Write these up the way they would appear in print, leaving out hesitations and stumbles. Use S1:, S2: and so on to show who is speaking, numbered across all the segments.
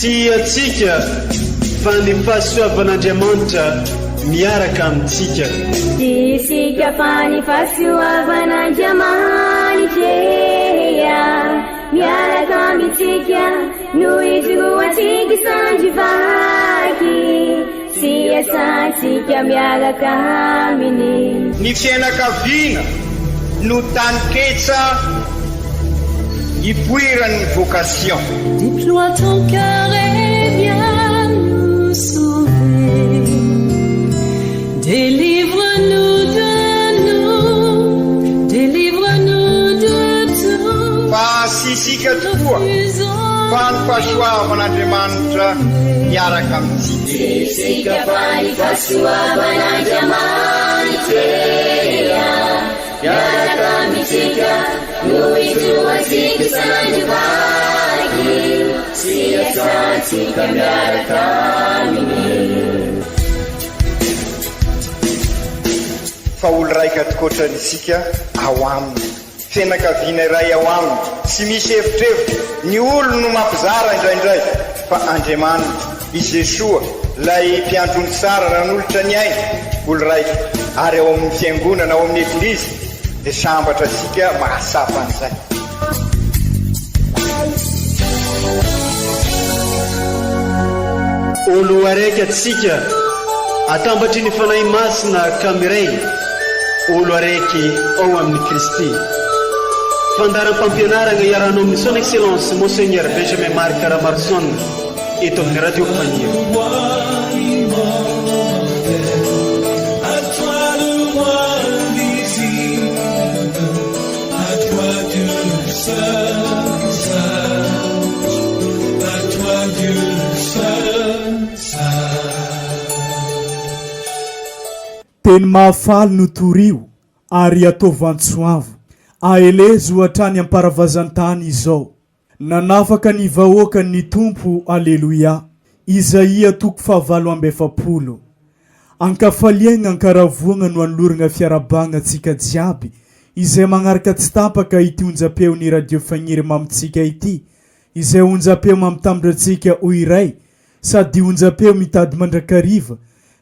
S1: tsy atsika fa ny fahasoavan'Andriamanitra miaraka amintsika.
S2: Isika fa ny fahasoavan'Andriamanitra miaraka amintsika noho izy roantsika sandrivaky sy asantsika miaraka aminy.
S3: Ny fianakaviana no taniketsa ipoiran'ny vocation.
S4: Déploie ton cœur et viens nous sauver. Délivre-nous de tout.
S3: Fa sisika tokoa fa ny fahasoavan'Andriamanitra miaraka amintsika.
S2: Sisika fa ny fahasoavan'Andriamanitra miaraka amintsika noho izy roantsika sandrivaky sy asantsika miaraka aminy.
S3: Fa olo raika atokotran'isika ao aminy, fianakaviana iray ao aminy, tsy misy evitrevitra. Ny olo no mampizara indraindray, fa Andriamanitra i Jesoa lay mpiandrony tsara nanolotra ny aina olo raika. Ary ao amin'ny fiangonana, ao amin'ny eglizy dia sambatra antsika mahasapa an'izay.
S1: Olo araiky atsika atambatry ny fanahy masina kamiray, olo araiky ao amin'ny Kristy. Fandaram-pampianarana iarana amin'ny son excellence Monseigneur Benjamin Marc Ramarson eto amin'ny radio Fania.
S5: Teny mahafaly no torio ary atao vantsoavo aelezo hatrany amparavazan-tany izao. Nanafaka ny vahoaka ny tompo, aleluia. Isaia 7:7. Ankafaliagna ankaravoagna no anoloragna fiarabagna antsika jiaby izay magnaraka tsy tapaka ity onjam-peon'ny radio Fagniry mamintsika ity, izay onjam-peo mamitambatra antsika ho iray sady onjam-peo mitady mandrakariva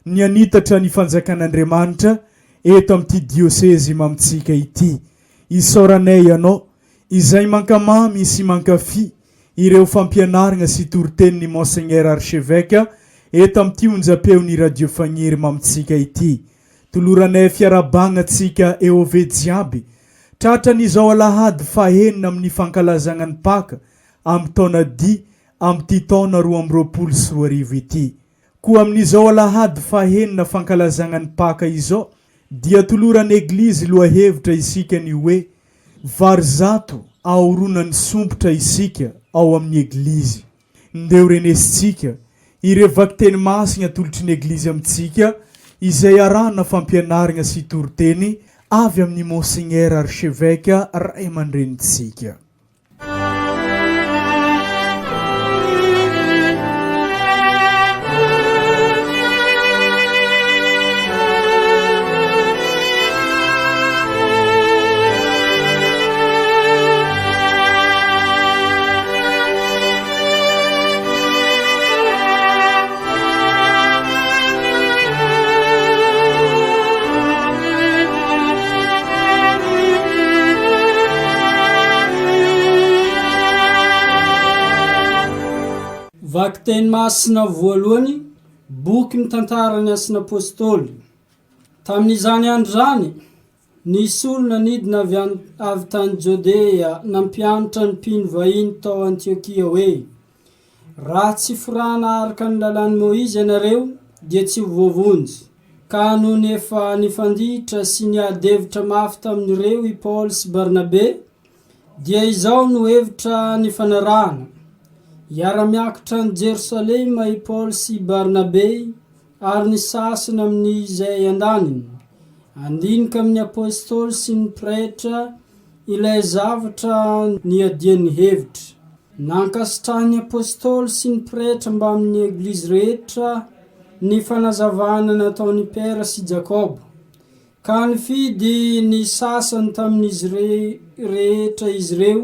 S5: ny anitatra ny fanjakan'Andriamanitra eto amin'ity diosezi mamintsika ity. Isaoranay ianao izay mankamamy sy mankafi ireo fampianarana sy toritenin'ny Monseigneur Archevêque eto amin'ity onjam-peon'ny radio Fagniry mamintsika ity. Toloranay fiarabagna antsika eo ave jiaby tratran'izao alahady fahenina amin'ny fankalazagna ny Paka amin'ny taona di amin'ity taona 2024 ity. Koa amin'izao alahady fahenina fankalazagna ny Paka izao dia toloran'ny eglizy lohahevitra isika ny hoe varizato aoronan'ny sompotra isika ao amin'ny eglizy. Ndeo renesitsika irevaky teny masina tolotry ny eglizy amintsika izay arahana fampianarana sy toriteny avy amin'ny Monseigneur Archevêque ray aman-drenitsika.
S6: Vaky teny masina voalohany, boky mitantara ny asin'ny apôstôly. Tamin'izany andro zany, nisy olona nidina avy tany Jodea nampianatra ny mpino vahiny tao Antiokia hoe: raha tsy forana araka ny lalàn'i Moizy ianareo dia tsy vovonjy. Ka noho ny efa nifanditra sy niadevitra mafy tamin'ireo i Paul sy Barnabe, dia izao no hevitra nifanarahana. Iara-miakatra ny Jerusalema i Paul sy Barnabe ary ny sasany amin'izay andaniny. Andinika amin'ny apôstôly sy ny pretra ilay zavatra niadian'ny hevitra. Nankasitrahan'ny apôstôly sy ny pretra mba amin'ny eglizy rehetra ny fanazavana nataon'ny Pera sy Jakobo. Ka nifidy ny sasany tamin'izy rehetra izy reo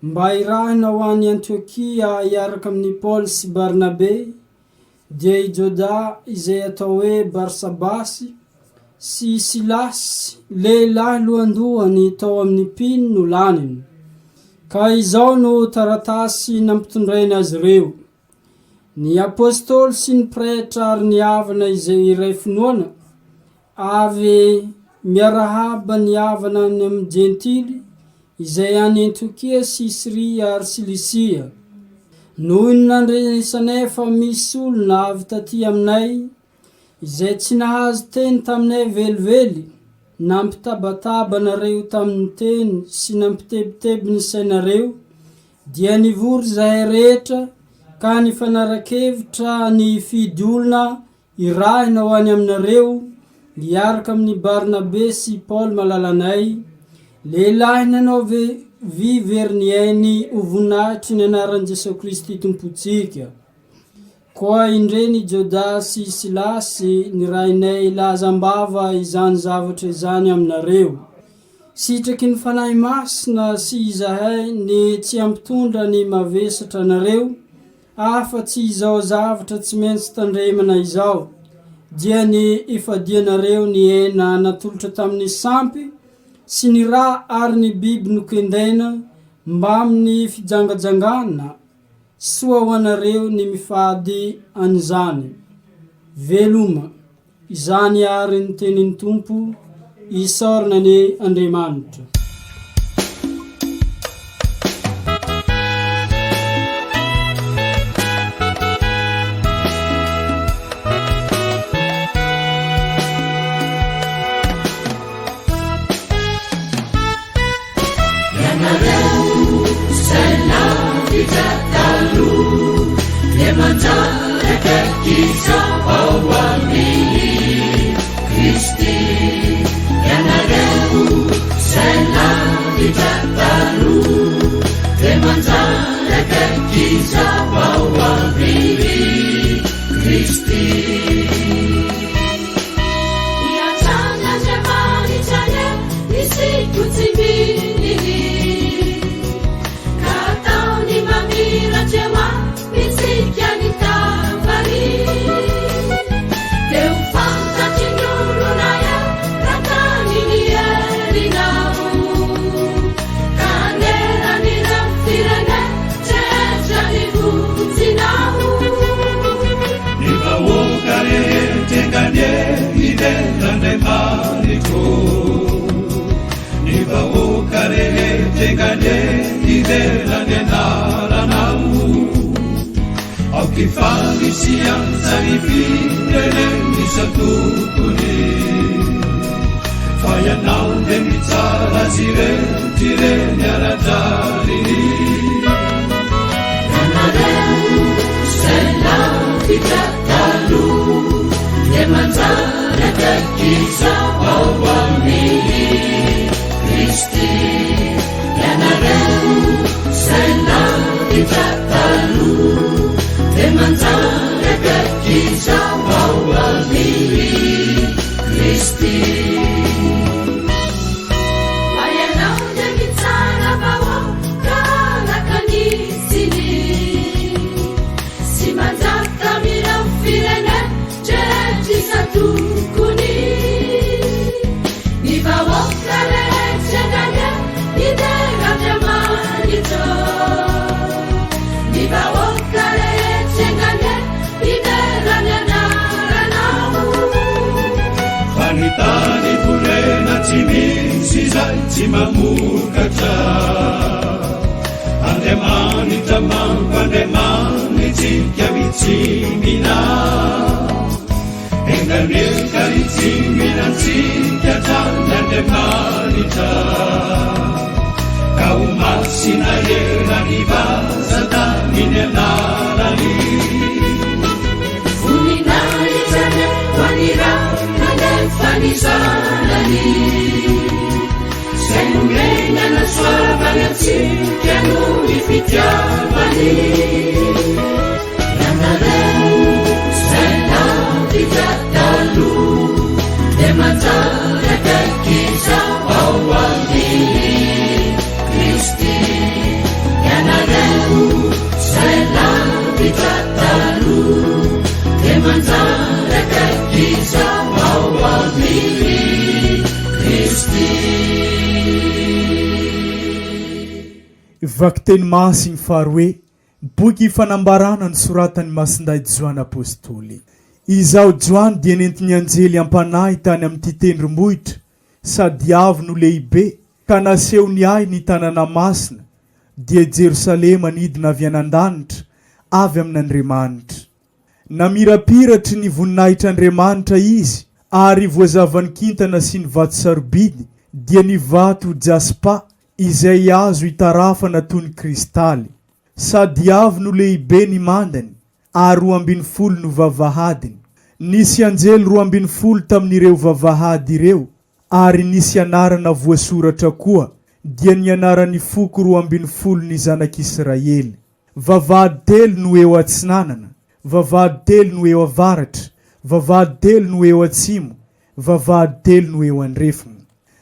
S6: mba irahina ho an'ny Antiokia iaraka amin'ny Paul sy Barnabe, dia i Joda izay atao hoe Barsabasy sy Silasy lehilahy lohandohany tao amin'ny mpino no laniny. Ka izao no taratasy nampitondrainy azy ireo. Ny apôstôly sy ny pretra ary ny havana izay iray finoana avy miarahaba ny havana any amin'ny Jentily izay any Antiokia sy Siria ary Silisia. Noho ny nandresanay fa misy olona avy taty aminay izay tsy nahazo teny taminay velively, nampitabataba nareo tamin'ny teny sy nampitebiteby ny sainareo, dia nivory zahay rehetra ka nifanara-kevitra ny fidy olona irahina ho any aminareo iaraka amin'ny Barnabe sy Paul malalanay, lehilahy nanao viverignyainy ho voninahitry ny anaran'i Jesosy Kristy Tompontsika. Koa indreny Joda sy Silasy nirainay lazambava izany zavatra izany aminareo. Sitraky ny fanahy masina sy izahay ny tsy ampitondra ny mavesatra nareo, afa-tsy izao zavatra tsy maintsy tandremana izao, dia ny ifadianareo ny hena natolotra tamin'ny sampy sy ny ra ary ny biby nokendena mba amin'ny fijangajangana, soa ho anareo ny mifady an'izany. Veloma, izany ary ny tenin'ny Tompo, isaorana ny Andriamanitra.
S5: Vaky teny masiny faharoe, boky fanambarana ny soratany Masinday Joany apôstôly. Izao Joany dia nentiny anjely ampanahy tany amin'ny tendrombohitra, sady avo no lehibe, ka naseho ny ahy ny tanàna masina, dia Jerosalema nidina avy anan-danitra, avy amin'Andriamanitra. Namirapiratry ny voninahitr'Andriamanitra izy, ary voazavany kintana sy ny vato sarobidy, dia ny vato jaspa, izay azo hitarafana toy ny kristaly. Sady avo no lehibe ny mandany, ary 12 no vavahadiny. Nisy anjely 12 tamin'ireo vavahady ireo, ary nisy anarana voasoratra koa, dia ny anaran'ny foko 12 ny zanak'Israely. Vavahady 3 no eo atsinanana, vavahady 3 no eo avaratra, vavahady 3 no eo atsimo, vavahady 3 no eo andrefana.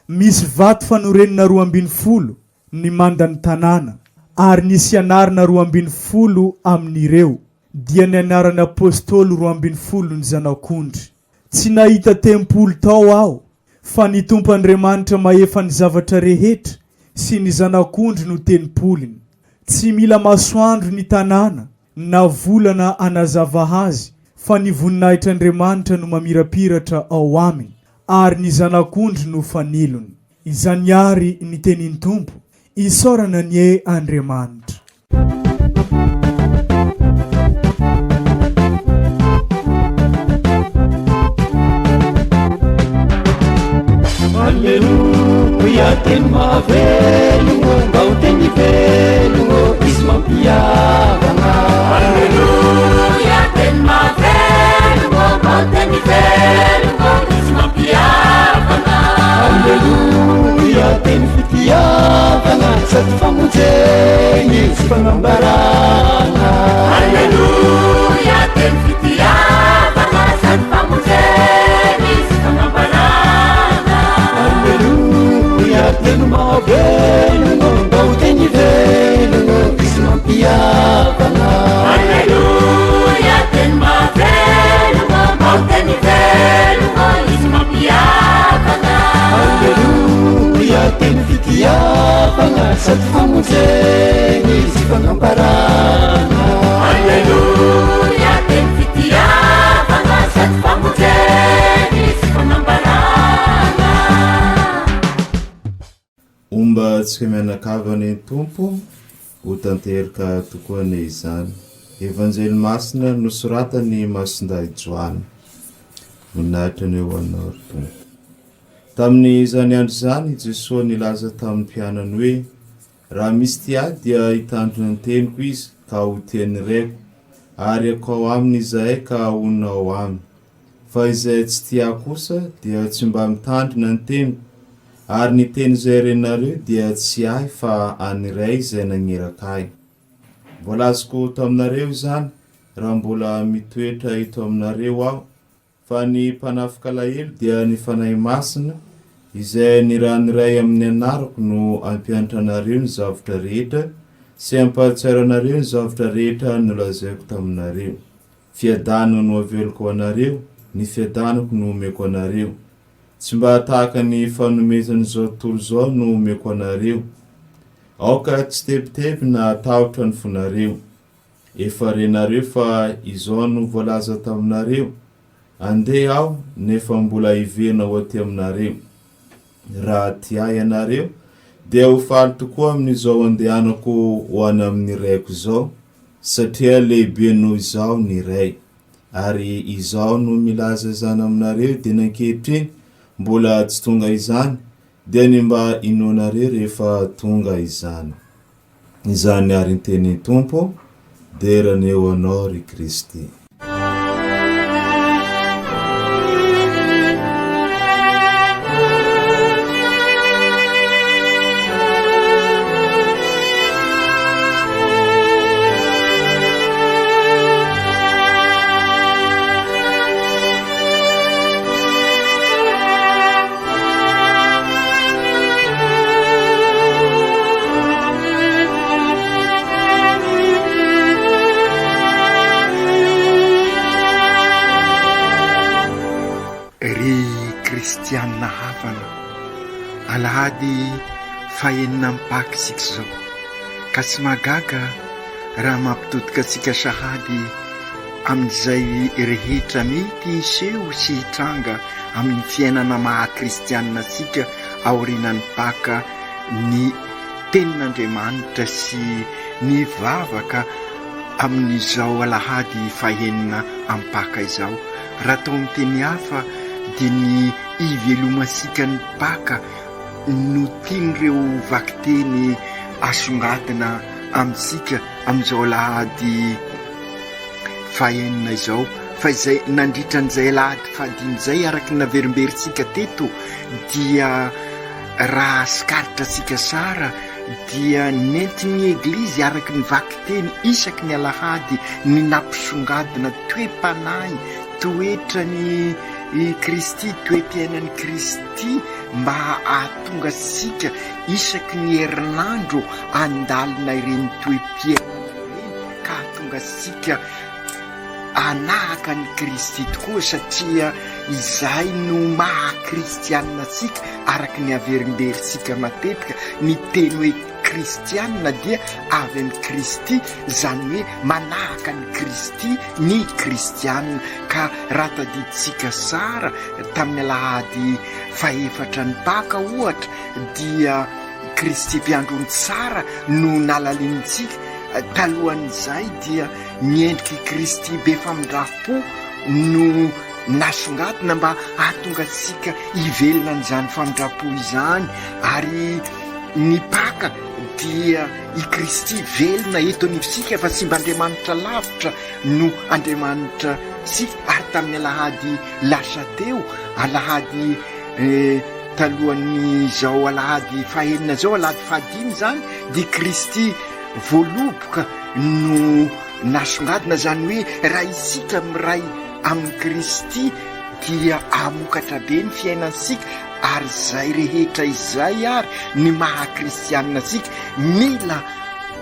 S5: Misy vato fanorenana 12 ny mandany tanàna, ary nisy anarana 12 amin'ireo, dia ny anaran'ny apôstôly 12 ny zanak'ondry. Tsy nahita tempolo tao aho, fa ny Tompoandriamanitra mahefa ny zavatra rehetra, sy ny zanak'ondry no tempoliny. Tsy mila masoandro ny tanàna, na volana anazava azy, fa ny voninahitr'Andriamanitra no mamirapiratra ao aminy, ary ny zanak'ondry no fanilony. Izany ary ny tenin'ny Tompo, isaorana ny Andriamanitra.
S7: Alleluia, teny mahavelogno, mba ho teny velogno, izy mampiavagna.
S2: Alleluia, teny mahavelogno, mba ho teny velogno, izy mampiavagna.
S7: Alleluia, teny fitiavagna, sady famonjeny sy fanambarana.
S2: Alleluia, teny fitiavagna, sady famonjeny sy fanambarana.
S7: Alleluia, teny mahavelogno, mba ho teny velogno, izy mampiavagna.
S2: Alleluia, teny mahavelogno, mba ho teny velogno, izy mampiavagna.
S7: Alleluia, teny fitiavagna, sady famonjeny sy fanambarana.
S2: Alleluia, teny fitiavagna, sady famonjeny sy fanambarana.
S8: Omba tsika mianakavany Tompo, ho tanteraka tokoa ny izany. Evanjely masina nosoratany Masinday Joany. Voninahitra ny eo anao ry Tompo. Tamin'ny izany andro izany, Jesosy nilaza tamin'ny mpianany hoe, raha misy tia dia hitandrina ny teniko izy, ka ho tiany reko, ary akao aminy izahay ka honina ao aminy. Fa izay tsy tia kosa dia tsy mba mitandrina ny teniko, ary ny teny izay renareo dia tsy ahy fa aniray izay nagneraka ahy. Voalazoko to aminareo izany, raha mbola mitoetra ito aminareo aho, fa ny mpanafika alahelo dia ny fanahy masina, izay niraniray amin'ny anarako no ampianatra anareo ny zavatra rehetra, sy ampahatsara anareo ny zavatra rehetra nolazaiko taminareo. Fiadanana no aveloko anareo, ny fiadanako no omeko anareo. Tsy mba tahaka ny fanomezany zao tontolo zao no omeko anareo. Aoka tsy tebiteby na tahotra ny fonareo. Efa renareo fa izao no voalaza taminareo. Andeha aho nefa mbola ivena ho aty aminareo. Raha tia ianareo, dia ho faly tokoa amin'izao andehanako ho any amin'ny raiko zao, satria lehibe noho izao ny ray. Ary izao no milaza izany aminareo dia nankehitriny, mbola tsy tonga izany, dia ny mba inoanareo rehefa tonga izany. Izany ary ny teny Tompo, derany eo anao ry Kristy.
S3: Kristianina hafana alahady fahenina mipaky sika zao, ka sy magaga raha mampitotoka antsika sahady amin'izay rehetra mety iseho sy hitranga amin'ny fiainana maha-kristianina antsika aorianany baka ny tenin'Andriamanitra sy ny vavaka amin'izao alahady fahenina ampaka izao. Raha tao amin'ny teny hafa dia ny ivelomansika ny baka no tian'ireo vakiteny asongadina amintsika amin'izao alahady fahenina izao. Fa izay nandritra an'izay alahady fahadin'izay araky ny naverimberitsika teto dia raha sikaritra antsika sara dia nentin'ny eglizy araky ny vakiteny isaky ny alahady ny nampisongadina toe-panahy toetra ny Kristy, toe-piainan'ny Kristy mba ahatonga sika isaky ny herinandro andalina ireny toe-piainana ireny ka ahatonga sika anahaka ny Kristy tokoa, satria izay no maha-kristianina sika araky ny averimberitsika matetika. Ny teny hoe kristianina dia avy amin'ny Kristy, zany hoe manahaka ny Kristy ny kristianina. Ka raha tadiditsika sara tamin'ny alahady faefatra ny paka ohatra dia Kristy mpiandrony tsara no nalalinitsika. Talohan'izay dia miendriky Kristy be famindrapo no nasongadina mba ahatonga sika ivelona n'izany famindrapo izany, ary ny paka dia i Kristy velona eto anivosika fa sy mba Andriamanitra lavitra no Andriamanitra sika. Ary tamin'ny alahady lasa teo, alahady talohan'ny zao alahady fahenina zao, alahady fahadimy zany, dia Kristy voaloboka no nasongadina. Zany hoe raha isika miray amin'ny Kristy dia amokatra be ny fiainansika, ary zay rehetra izay ary ny maha-kristianina sika mila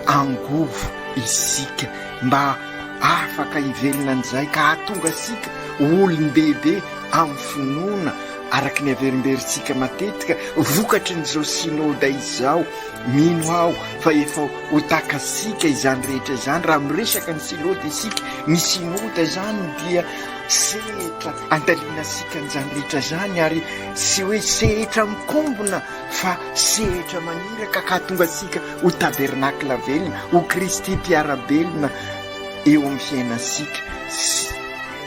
S3: angovo isika mba afaka ivelona an'izay ka ahatonga sika olom-bebe amin'ny finoana araky ny averimberitsika matetika. Vokatry n'izao sinôda izao, mino aho fa efa ho takasika izany rehetra izany. Raha miresaka ny sinôda isika, ny sinôda zany dia sehatra andaliana sika n'izany rehetra zany, ary sy hoe sehatra mikombona fa sehatra maniraka ka tonga sika ho tabernakla velona, ho Kristy mpiarabelona eo amin'ny fiainasika,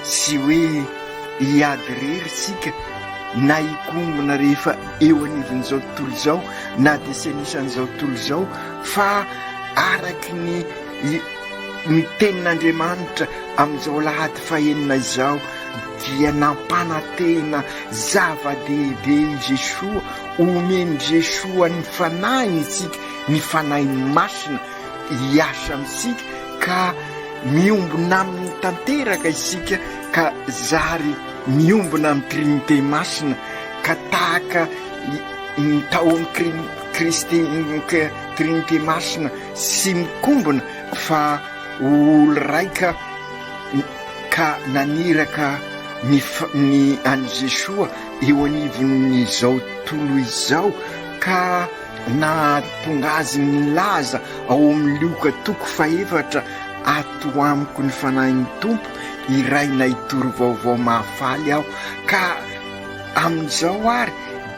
S3: sy hoe hiady rery sika na hikombona rehefa eo anivon'izao tontolo izao na dia sy anisan'izao tontolo izao, fa araky ny tenin'Andriamanitra amin'izao lahady fahenina izao dia nampanantena zava-dehibe i Jesoa, omeny Jesoa ny fanahiny isika, ny fanahiny masina hiasa amintsika, ka miombona amin'ny tanteraka isika ka zary miombona amin'ny trinité masina, ka tahaka ny taon'ny Kristy trinité masina sy mikombona fa olo raika ka naniraka ny any Jesoa eo anivon'izao tolo izao, ka nahatonga azy ny laza ao amin'ny Luka toko faefatra, ato amiko ny fanahin'ny Tompo iray na itoro vaovao mahafaly aho. Ka amin'izao ary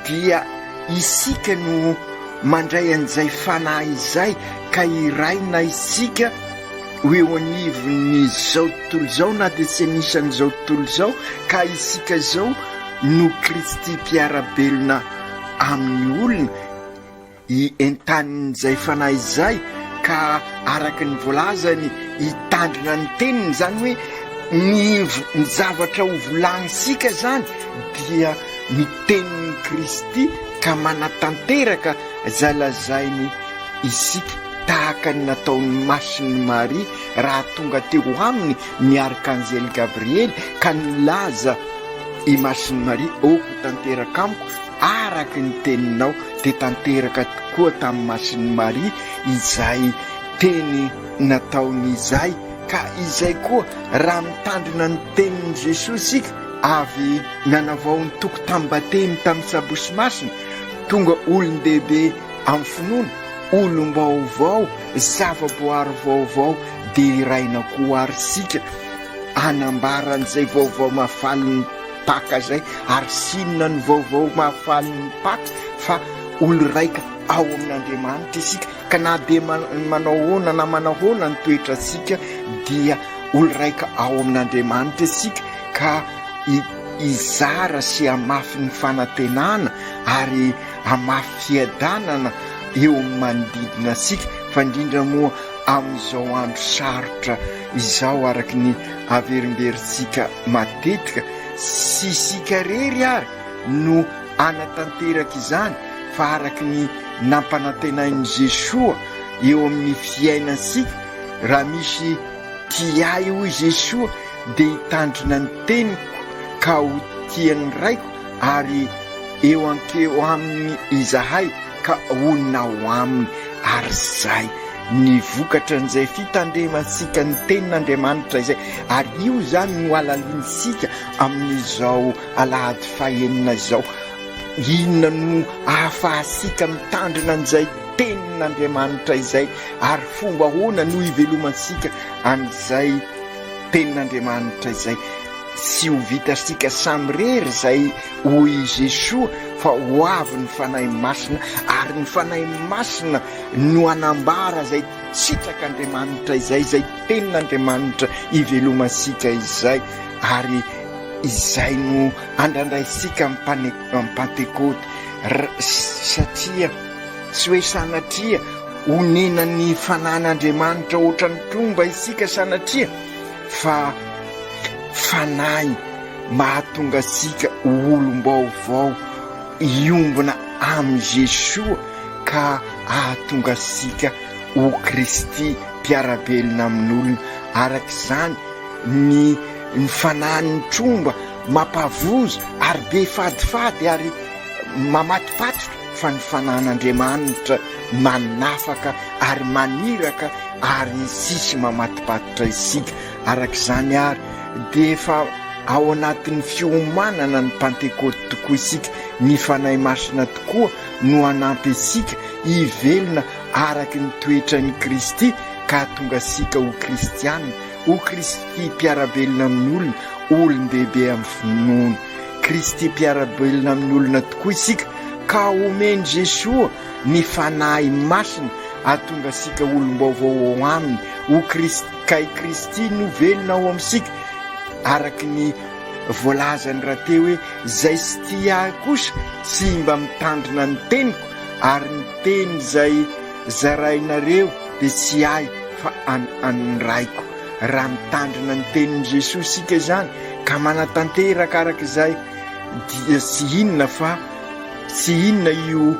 S3: dia isika no mandray an'izay fanahy izay, ka iray na isika ho eo anivon'izao tontolo izao na dia sy anisan'izao tontolo izao, ka isika zao no Kristy mpiarabelona amin'ny olona entanin'izay fanahy izay. Ka araky ny voalazany hitandrina ny teniny, zany hoe ny zavatra ho volanisika zany dia ny tenin'ny Kristy, ka manatanteraka zalazainy isika tahaka ny nataon'ny masin'ny Maria raha tonga teo aminy ny arkanjely Gabriely, ka nilaza i masin'ny Maria oko tanteraka amiko araky ny teninao, dia tanteraka tokoa tamin'ny masin'ny Maria izay teny nataony izay. Ka izay koa raha mitandrina ny tenin'i Jesosy sika, avy nanavao ny toko tambateny tamin'ny sabosy masina, tonga olon-dehibe amin'ny finoana, olom-baovao, zava-boary vaovao, dia iraina koa ary sika anambaran'izay vaovao mahafaly ny paka zay, ary sinona ny vaovao mahafaly ny paka fa olo raika ao amin'Andriamanitra isika, ka na dia manao hoana na manao hoana ny toetra sika dia olo raika ao amin'Andriamanitra isika, ka izara sy hamafy ny fanantenana ary hamafy fiadanana eo amin'ny manodidina sika, fa indrindra moa amin'izao andro sarotra izao araky ny averimberintsika matetika, sy sika rery ary no anatanteraka izany fa araky ny nampanantenain'i Jesoa eo amin'ny fiainasika. Raha misy tiay hoy Jesoa dia hitandrina ny teniko ka ho tiany raiko, ary eo ankeo aminy izahay ka honina ho aminy, ary zay ny vokatra n'izay fitandremansika ny tenin'Andriamanitra izay, ary io zany no alalinsika amin'izao alahady fahenina izao. Inona no ahafahasika mitandrina an'izay tenin'Andriamanitra izay, ary fomba hoana no ivelomansika an'izay tenin'Andriamanitra izay. Sy ho vitasika samy rery zay hoy Jesoa, fa ho avy ny fanahy masina, ary ny fanahy masina no anambara zay tsitrak'Andriamanitra izay, zay tenin'Andriamanitra ivelomasika izay, ary izay no andraindraisika Pentekote, satria tsy hoe sanatria honena ny fanan'Andriamanitra ohatra ny tromba isika sanatria, fa fanahy mahatonga asika olom-baovao iombona amin'ny Jesoa, ka ahatonga asika ho Kristy mpiarabelona amin'olona. Araka izany ny fanahiny tromba mampavozo ary be fadifady ary mamatipatrotra, fa ny fanan'Andriamanitra manafaka ary maniraka ary sisy mamatipatotra isika. Araka izany ary dia efa ao anatin'ny fiomanana ny Pentekote tokoa isika, ny fanahy masina tokoa no anampy isika hivelona araky ny toetrany Kristy, ka tonga asika ho kristianina, ho Kristy mpiarabelona amin'olona, olon-dehibe amin'ny finoana. Kristy mpiarabelona amin'olona tokoa isika, ka omeny Jesoa ny fanahy masina ahatonga asika olom-baovao ao aminy, ho kay Kristy no velona ao amintsika, araky ny voalazany raha teo hoe zay sy tia kosa sy mba mitandrina ny teniko, ary ny teny zay zarainareo dia tsy ahy fa anraiko. Raha mitandrina ny tenin'i Jesoa sika izany ka manatanteraka araka izay, dia sy inona fa sy inona io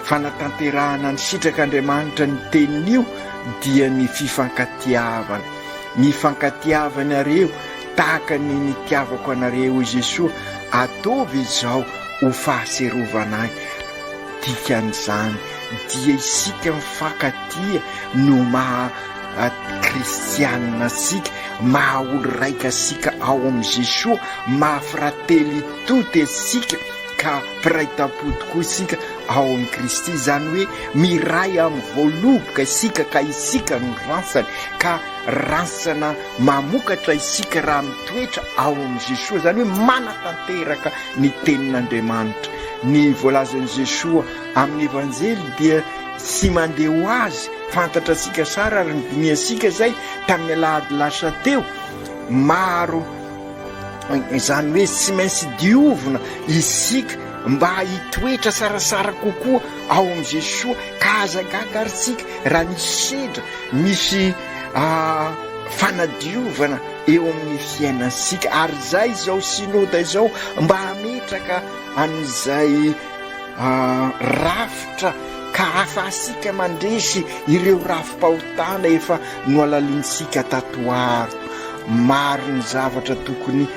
S3: fanatanterahana ny sitrak'Andriamanitra ny tenin'io, dia ny fifankatiavana. Ny fankatiavanareo tahaka ny nitiavako anareo Jesoa, ataovy izao ho fahaserovanahy. Dikan'izany dia isika mifankatia no maha kristianina sika, maha olo raika sika ao amin'ny Jesoa, maha frately toty sika, ka mpiray tampo tokoa isika ao amin'ny Kristy. Zany hoe miray amin'ny voaloboka isika, ka isika no ransany, ka ransana mamokatra isika raha mitoetra ao amin'ny Jesoa. Zany hoe manatanteraka ny tenin'Andriamanitra. Ny voalazan'i Jesoa amin'ny evanjely dia sy mandeha ho azy, fantatra asika sara ary ny diniasika zay tamin'ny alahady lasa teo. Maro zany hoe sy maintsy diovina isika mba hitoetra sarasara kokoa ao amin'ny Jesoa, ka azagaga ary sika raha misy sedra, misy fanadiovana eo amin'ny fiainasika. Ary zay zao sinoda izao mba hametraka an'izay rafitra, ka afahasika mandresy ireo rafi-pahotana efa noalalinsika tatoaro. Maro ny zavatra tokony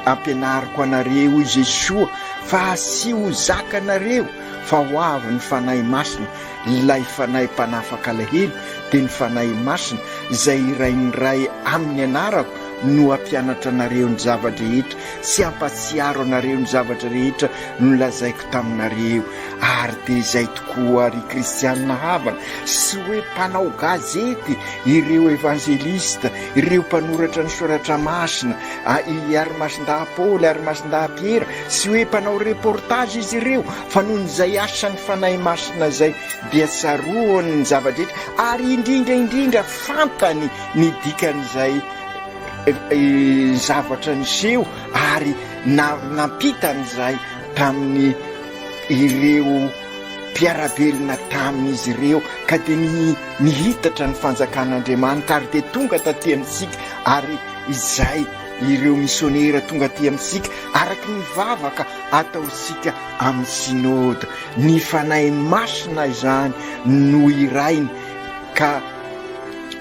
S3: ampianariko anareo Jesoa, fa sy ho zakanareo fa ho avy ny fanahy masina, ilay fanahy mpanafaka alahelo dia ny fanahy masina, zay irainiray amin'ny anarako no ampianatra anareo ny zavatra rehetra sy ampatsiaro anareo ny zavatra rehetra no lazaiko taminareo. Ary dia izay tokoa ry kristianina havana, sy hoe mpanao gazety ireo evangelista, ireo mpanoratra ny soratra masina, ary masinda Paoly, ary masinda Piera, sy hoe mpanao reportage izy ireo, fa noho izay asany fanahy masina zay dia tsaroany ny zava-drehetra, ary indrindra fantany ny dikan'izay zavatra niseho, ary nampitan'izay tamin'ny ireo mpiarabelona tamin'izy ireo, ka dia nihitatra ny fanjakan'Andriamanitra, ary dia tonga taty amintsika, ary izay ireo misionera tonga ty amintsika araky ny vavaka ataosika amin'ny synôda. Ny fanahy masina izany no irainy, ka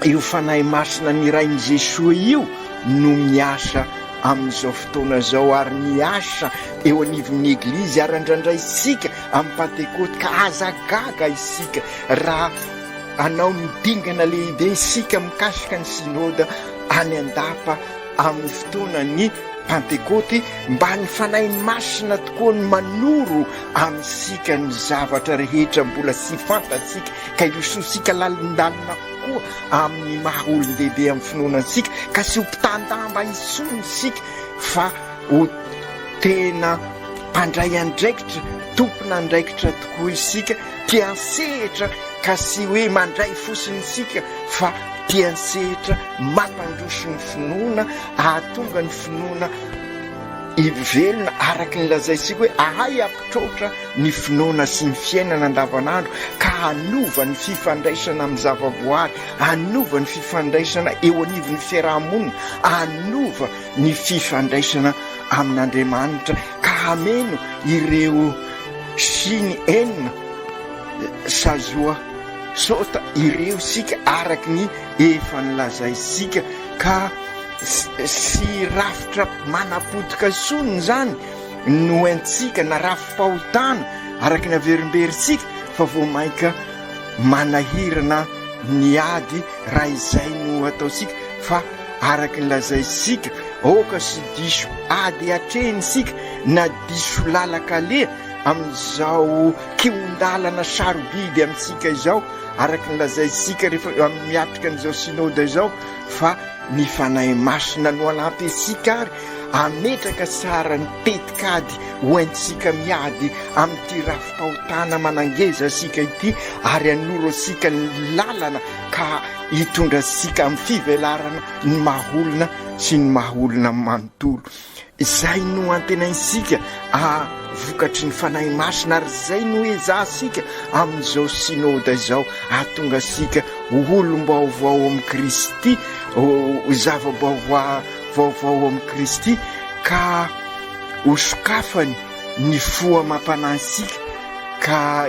S3: io fanahy masina ny irainy Jesoa io no miasa amin'izao fotoana zao, ary miasa eo anivon'ny eglizy, ary andrandray isika amin'ny Pentekote, ka azagaga isika raha anao midingana lehibe isika mikasika ny synôda any andapa amin'ny fotoana ny Pentekote, mba ny fanahy masina tokoa ny manoro amintsika ny zavatra rehetra mbola sy fantatsika, ka iososika lalindalina koa amin'ny maha-olon-dehibe amin'ny finoanansika, ka sy ho mpitandamba isonisika fa ho tena mpandray andraikitra, tompona andraikitra tokoa isika, mpiansehitra, ka sy hoe mandray fosiny isika fa mpiansehitra mampandroso ny finoana, ahatonga ny finoana ivelona araky ny lazaisika hoe ahay ampitrotra ny finoana sy ny fiainana andavanandro, ka hanova ny fifandraisana amin'ny zava-boary, hanova ny fifandraisana eo anivon'ny fiarahamonina, hanova ny fifandraisana amin'Andriamanitra, ka hameno ireo siny enina sazoa sota ireo sika araky ny efa nilazaisika, ka sy rafitra manapotika soniny zany no entsika na rafim-pahotana araky ny averimberitsika, fa vo mainka manahirana ny ady raha izay no ataosika, fa araky ny lazaisika oka sy diso ady atrenisika na diso lalakale amin'izao kiondalana sarobidy amintsika izao, araky ny lazaisika rehefa miatrika an'izao synôda izao, fa ny fanahy masina no anampy asika ary ametraka tsara ny tetikady hoentsika miady amin'ity rafim-pahotana manangeza asika ity, ary anoro asika ny lalana ka hitondra asika amin'ny fivelarana ny mahaolona sy ny mahaolona manontolo. Izay no antenaisika vokatry ny fanahy masina, ary zay no ezasika amin'izao synôda izao, ahatonga asika olom-baovao amin'ny Kristy, zava-baovao amin'ny Kristy, ka hosokafany ny foa mampanansika, ka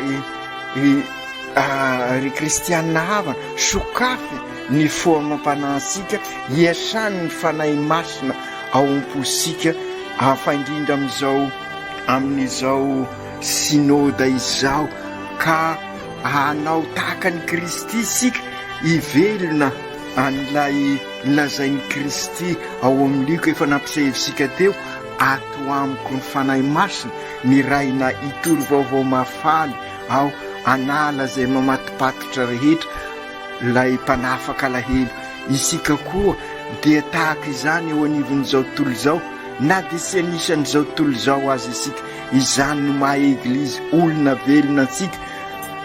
S3: ry kristianina havana sokafy ny foa mampanansika, hiasany ny fanahy masina ao am-posika, afaindrindra amin'izao synôda izao, ka hanao tahaka ny Kristy sika, ivelona an'ilay lazain'ny Kristy ao amin'liko efa nampisehotsika teo, ato amiko ny fanahy masina miraina itory vaovao mafaly ao anala zay mamatipatitra rehetra lay mpanafaka alahelo. Isika koa dia tahaka izany eo anivon'izao tontolo izao, na dia sy anisan'izao tontolo izao azy isika, izany no maha eglizy olona velona antsika,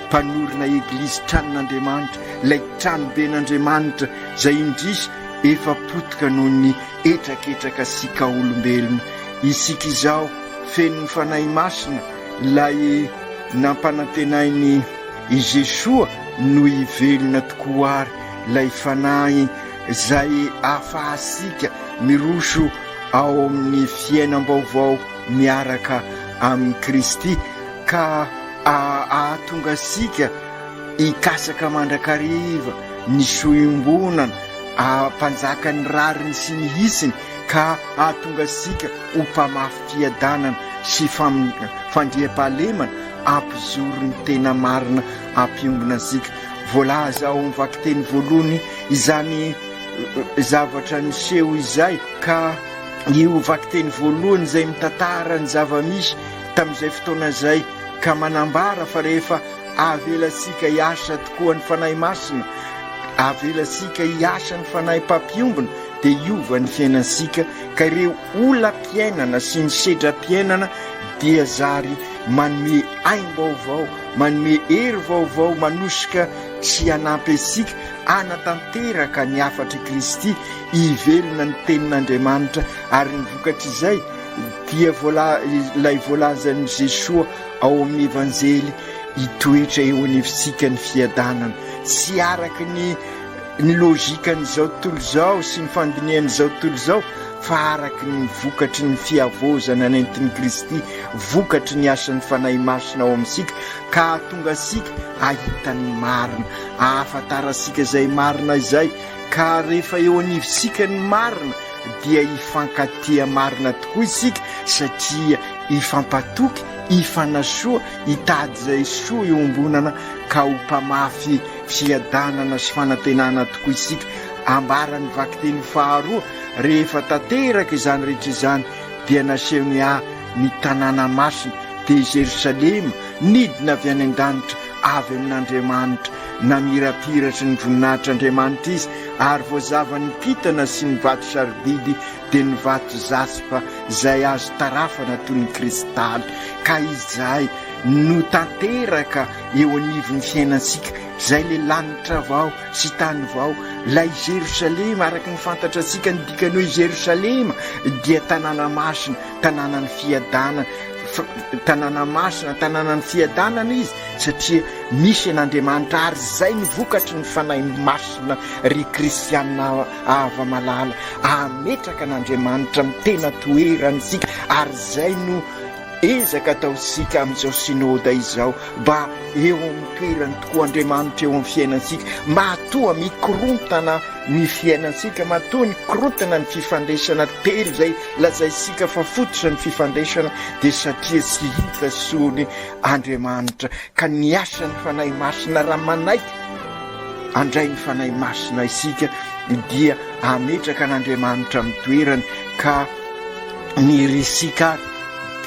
S3: mpanorina eglizy tranon'Andriamanitra, lay trano ben'Andriamanitra zay indrisy efa potika noho ny etraketraka sika olombelona. Isika izao feno ny fanahy masina, lay nampanantenainy i Jesoa no ivelona tokoa, ary lay fanahy zay ahafahasika miroso ao amin'ny fiainam-baovao miaraka amin'ny Kristy, ka ahatonga asika ikasaka mandrakariva ny soimbonana, mpanjaka ny rariny sy ny hisiny, ka ahatonga asika ho mpamafy fiadanana sy fandriam-pahalemana, ampizoro ny tena marina ampiombona asika. Voalaza ao amin'ny vakiteny voalohany izany
S9: zavatra niseho izay ka io vakiteny voalohany izay mitantara ny zava-misy tamin'izay fotoana izay ka manambara fa rehefa avelasika hiasa tokoa ny fanahy masina, avelasika hiasa ny fanahy mpampiombona dia iova ny fiainansika ka ireo olam-piainana sy ny sedram-piainana dia zary manome aim-baovao, manome hery vaovao manosika sy hanampy asika anatanteraka ny hafatra Kristy hivelona ny tenin'Andriamanitra. Ary ny vokatra izay dia ilay voalazan'i Jesosy ao amin'ny evanjely hitoetra eo anivontsika ny fiadanana sy araka ny lojikan'izao tontolo izao sy ny fandinihan'izao tontolo izao fa araka ny vokatry ny fiavozana nentin'i Kristy, vokatry ny asan'ny fanahy masina ao amintsika ka tonga sika ahitany marina, ahafantarasika izay marina izay ka rehefa eo anivontsika ny marina dia hifankatia marina tokoa isika satria hifampatoky, hifanasoa, hitady izay soa eo ambonana ka ho mpamafy fiadanana sy fanantenana tokoa isika. Ambarany vakiteny faharoa rehefa tanteraka izany rehetra izany dia naseho ny tanàna masina dia Jerosalema nidina avy any an-danitra avy amin'Andriamanitra, namirapiratra ny voninahitr'Andriamanitra izy ary voazavany kitana sy ny vato sardidy dia ny vato zaspa izay azo tarafana toy ny kristaly ka izay no tanteraka eo anivon'ny fiainansika izay le lanitra vao sy tany vao. Lay Jerosalema araka ny fantatra antsika ny dikany hoe Jerosalema dia tanàna masina, tanàna ny fiadanana, tanàna masina, tanàna ny fiadanana izy satria misy an'Andriamanitra ary zay ny vokatry ny fanahy masina ry kristianina ava malala ametraka an'Andriamanitra amin'ny tena toeranysika ary zay no ezaka ataosika amin'izao synôda izao mba eo amin'ny toerany tokoa Andriamanitra eo amin'ny fiainansika, matoa mikorontana ny fiainansika, matoa mikorontana ny fifandraisana telo izay lazaisika fa fototra ny fifandraisana dia satria sy hita sony Andriamanitra ka ny asany fanahy masina raha manaiky andray ny fanahy masina isika dia ametraka an'Andriamanitra amin'ny toerany ka ny risika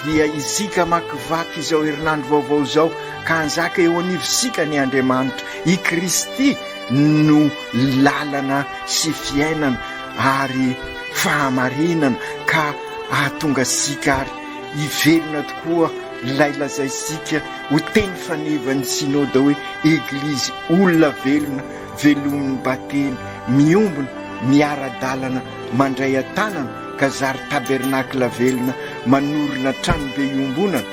S9: dia isika makivaky izao herinandro vaovao izao ka anjaka eo anivosika ny Andriamanitra, i Kristy no lalana sy fiainana ary fahamarinana ka ahatonga sika ary hivelona tokoa ilay lazaisika ho teny fanevany synôda hoe eglizy olona velona, velomin'ny bateny, miombona, miara-dalana, mandray an-tanana ka zary tabernakla velona, manorina trano be iombonana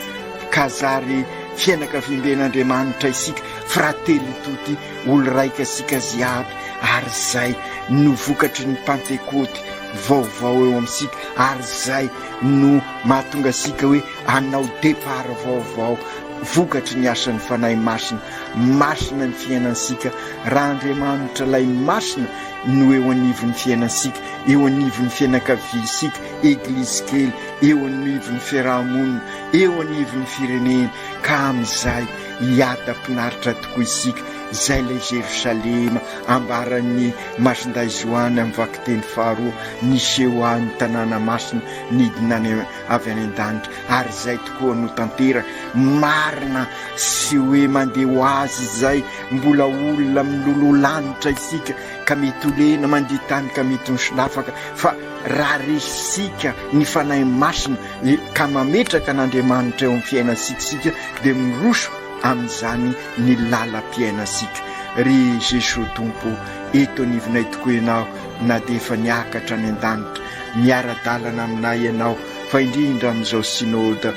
S9: ka zary fianakavimben'Andriamanitra isika, frately toti olo raika sika ziaby ary zay no vokatry ny Pentekoty vaovao eo amintsika ary zay no mahatonga sika hoe anao départ vaovao vokatry ny asan'ny fanahy masina, masina ny fiainansika. Raha Andriamanitra lay masina no eo anivon'ny fiainansika, eo anivon'ny fianakaviasika, eglizy kely, eo anivon'ny fiarahamonina, eo anivon'ny firenena ka amin'izay hiada-pinaritra tokoa isika. Zay le Jerosalema ambaran'ny masinday Joany amin'ny vakiteny faharoa niseho any tanàna masina nidina avy any an-danitra ary zay tokoa no tanteraka marina sy hoe mandeha ho azy zay mbola olona milololanitra isika ka mety olena mandeha tany ka mety nosolafaka fa raha resika ny fanahy masina ka mametraka an'Andriamanitra eo amin'ny fiainansika dia miroso amin'izany ny lalam-piainasika. Ry Jesosy Tompo eto anivonay tokoa ianao na dia efa niakatra any an-danitra miara-dalana aminay ianao fa indrindra amin'izao synôda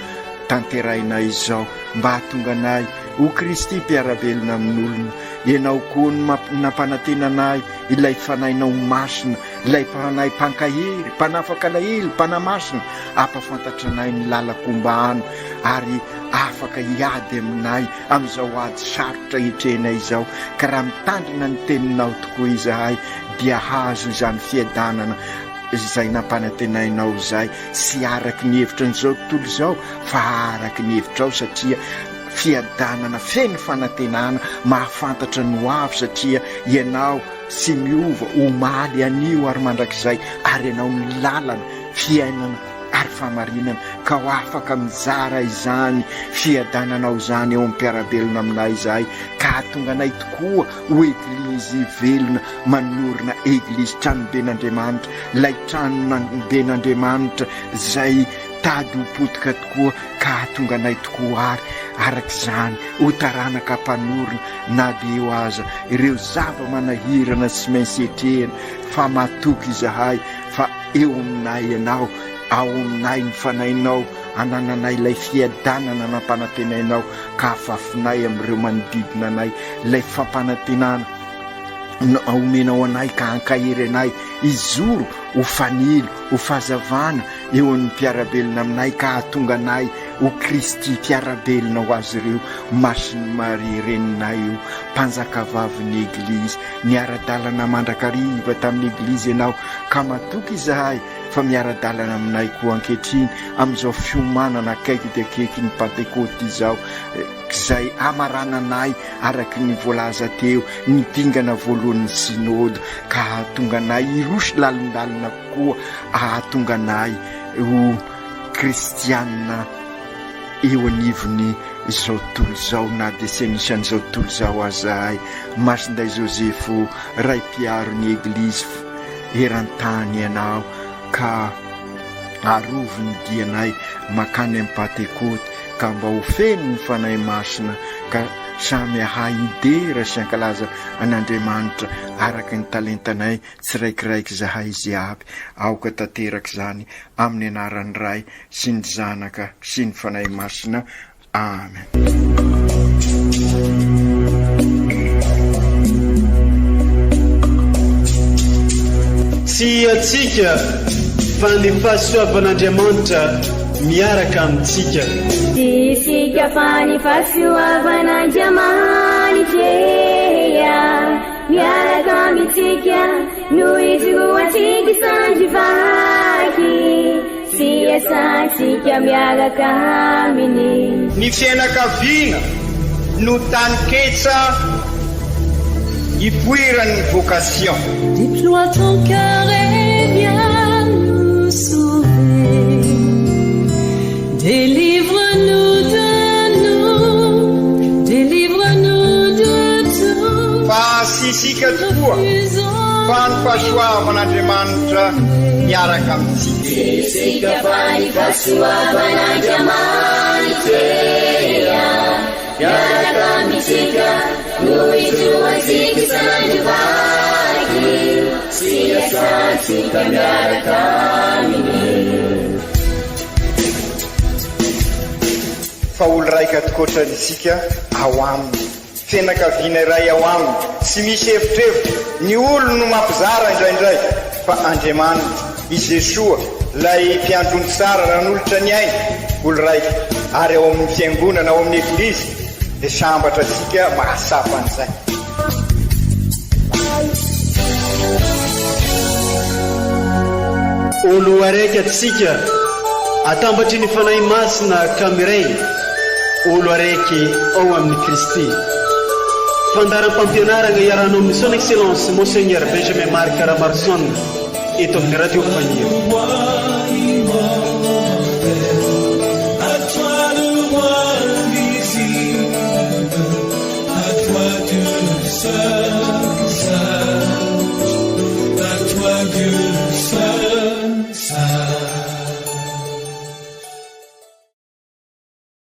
S9: tanterainay izao mba hahatonga anay ho Kristy mpiara-belona amin'olona. Ianao koa no nampanantenanay ilay fanahinao masina, ilay fanahy mpankahery, mpanafaka alahelo, mpanamasina, ampafantatra anay ny lalakombahana ary afaka hiady aminay amin'izao ady sarotra hitrenay izao ka raha mitandrina ny teninao tokoa izahay dia hazo izany fiadanana izay nampanantenainao izay sy araky ny hevitra n'izao tontolo izao fa araky ny hevitrao satria fiadanana feno fanantenana mahafantatra ny ho avy satria ianao sy miova omaly anio ary mandrakizay ary ianao ny lalana fiainana ary famarinana ka ho afaka mizara izany fiadananao izany eo amin'ny mpiarabelona aminay izahay ka tonga anay tokoa ho eglizy velona manorina eglizy tranoben'Andriamanitra ilay tranoben'Andriamanitra izay tady ho potika tokoa ka tonga anay tokoa ary arak'izany ho taranaka mpanorina na dia eo aza ireo zava-manahirana sy maintsy etrehana fa matoky izahay fa eo aminay ianao ao aminay ny fanainao anananay ilay fiadanana nampanantenainao ka afafinay amin'ireo manodidina anay ilay fampanantenana omenao anay ka hankahery anay izoro ho fanilo ho fahazavana eo amin'ny mpiarabelona aminay ka hatonga anay ho Kristy mpiarabelona ho azy ireo Masiny Maria reninay io mpanjakavavin'ny eglizy miara-dalana mandrakariva tamin'ny eglizy ianao ka matoky izahay fa miara-dalana aminay koa ankehitriny amin'izao fiomanana akaiky dia akaiky ny Pentekoty izao izay amarananay araky ny voalaza teo ny dingana voalohan'ny synody ka hahatonga anay irosy lalindalina koa hahatonga anay ho kristianina eo anivony izao tontolo izao na dia sy anisan'izao tontolo izao azahay Masinday Josefo ray mpiaro ny eglizy eran-tany ianao ka arovo ny dianay makany amin'ny Pentekoty ka mba ho feno ny fanahy masina ka samy ahay idera sy ankalaza an'Andriamanitra araky ny talentanay tsiraikiraiky zahay izy aby aoka tanteraka izany amin'ny anaran'ny Ray sy ny Zanaka sy ny fanahy masina. Amen.
S1: Tsy atsika fa ny fahasoavan'Andriamanitra miaraka amintsika.
S4: Isika fa ny fahasoavan'Andriamanitra miaraka amintsika no izoatsika sandrivaky sy asantsika miaraka aminy.
S3: Ny fianakaviana no taniketsa ipoiran'ny vocation.
S4: Déploie ton cœur et viens nous sauver. Délivre-nous de nous, délivre-nous de tout.
S3: Fa sisika tokoa fa ny fahasoavan'Andriamanitra miaraka amintsika.
S4: Sisika fa ny fahasoavan'Andriamanitra miaraka amintsika no izoatsika sandrivaky sy asantsika miaraka aminy.
S3: Fa olo raika tokoatrany isika ao aminy fianakaviana iray ao aminy tsy misy hevitrevitra ny olo no mampizara indraindray fa Andriamanitra i Jesoa lay mpiandrony tsara ranolotra ny aina olo raika ary ao amin'ny fiangonana ao amin'ny eglizy dia sambatra tsika mahasapa an'izay.
S1: Olo araiky atsika atambatry ny fanahy masina kamiray olo araiky ao amin'ny Kristy. Fandaram-pampianarana iaranao amin'ny son excellence Monseigneur Benjamin Marc Caramarson eto amin'ny radio Fagnier.
S7: Dieu seul,